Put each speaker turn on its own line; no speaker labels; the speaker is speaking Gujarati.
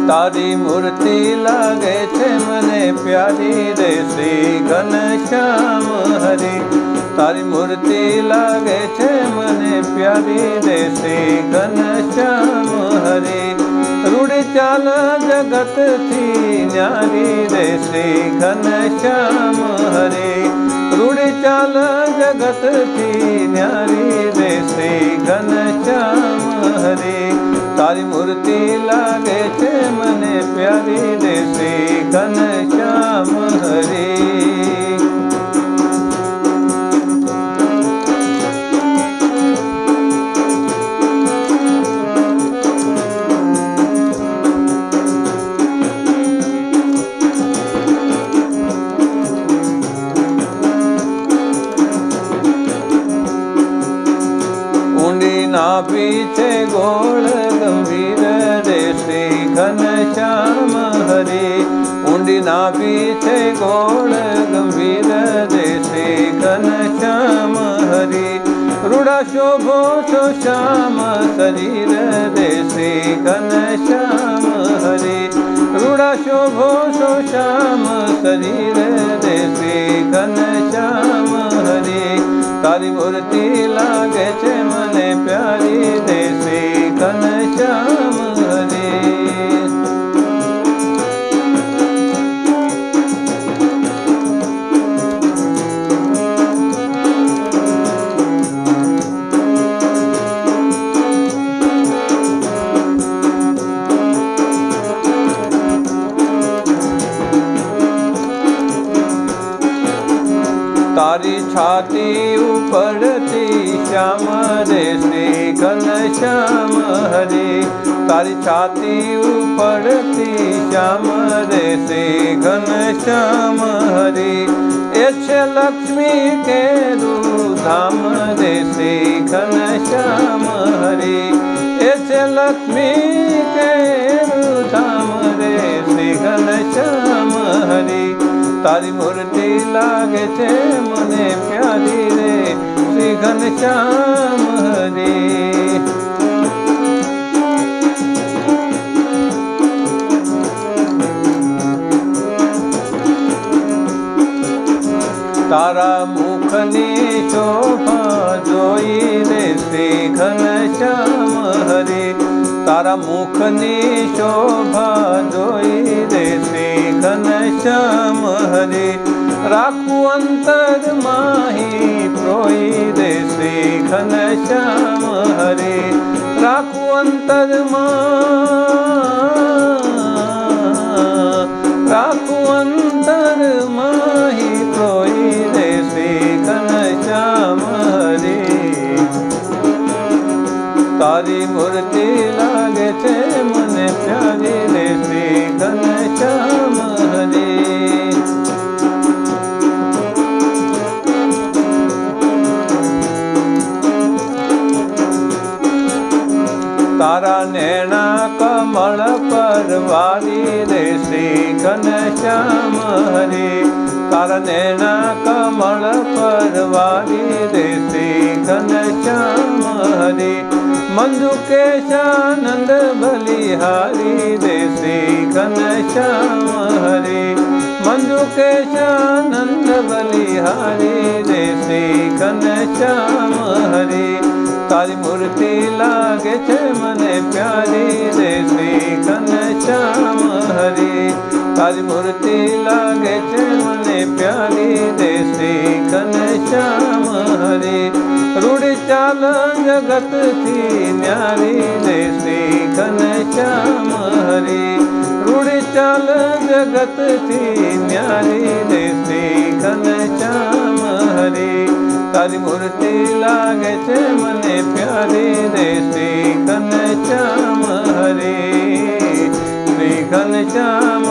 તારી મૂર્તિ લાગે છે મને પ્યારી રે શ્રી ઘનશ્યામ હરી. તારી મૂર્તિ લાગે છે મને પ્યારી રે શ્રી ઘનશ્યામ હરી. રૂડી ચાલ જગતથી ન્યારી રે શ્રી ઘનશ્યામ હરી. રૂડી ચાલ જગતથી ન્યારી રે શ્રી ઘનશ્યામ હરી. તારી મૂર્તિ લાગે છે મને પ્યારી રે શ્રી ઘનશ્યામ હરી. નાભી છે ગોળ ગંભીર રે શ્રી ઘનશ્યામ હરી. ઊંડી નાભી છે ગોળ ગંભીર રે શ્રી ઘનશ્યામ હરી. રૂડા શોભો છો શ્યામ શરીર રે શ્રી ઘનશ્યામ હરી. રૂડા શોભો છો શ્યામ શરીર રે શ્રી ઘનશ્યામ હરી. તારી મૂર્તિ લાગે છે મને પ્યારી રે શ્રી ઘનશ્યામ હરી. તારી છાતી ઉપરથી શ્યામ રે શ્રી ઘનશ્યામ હરી. તારી છાતી ઉપરથી શ્યામ રે શ્રી ઘનશ્યામ હરી. એ છે લક્ષ્મી કેરું ધામ રે શ્રી ઘનશ્યામ હરી. એ છે લક્ષ્મી કેરું ધામ રે શ્રી ઘનશ્યામ હરી. તારી મૂર્તિ લાગે છે મને પ્યારી રે શ્રી ઘનશ્યામ હરી. તારા મુખની શોભા જોઈ રે શ્રી ઘનશ્યામ હરી. તારા મુખની શોભા જોઈ રે શ્રી ઘનશ્યામ હરી. રાખું અંતર માહી પ્રોઈ રે શ્રી ઘનશ્યામ હરી. રાખું અંતર રાખું અંતર માહી પ્રોઈ રે શ્રી ઘનશ્યામ હરી. તારી મૂર્તિ લાગે છે મને પ્યારી રે શ્રી ઘનશ્યામ હરી. તારા નેણા કમળ પર વારી રે શ્રી ઘનશ્યામ હરી. તારા નેણા કમળ પર વારી રે શ્રી ઘનશ્યામ હરી. મંજુ કેશાનંદ બલિહારી રે શ્રી ઘનશ્યામ હરી. મંજુ કેશાનંદ બલિહારી રે શ્રી ઘનશ્યામ હરી. તારી મૂર્તિ લાગે છે મને પ્યારી રે શ્રી ઘનશ્યામ હરી. તારી મૂર્તિ લાગે છે મને પ્યારી રે શ્રી ઘનશ્યામ હરી. રૂડી ચાલ જગતથી ન્યારી રે શ્રી ઘનશ્યામ હરી. રૂડી ચાલ જગતથી ન્યારી રે શ્રી ઘનશ્યામ હરી. તારી મૂર્તિ લાગે છે મને પ્યારી રે શ્રી ઘનશ્યામ હરી. શ્રી ઘનશ્યામ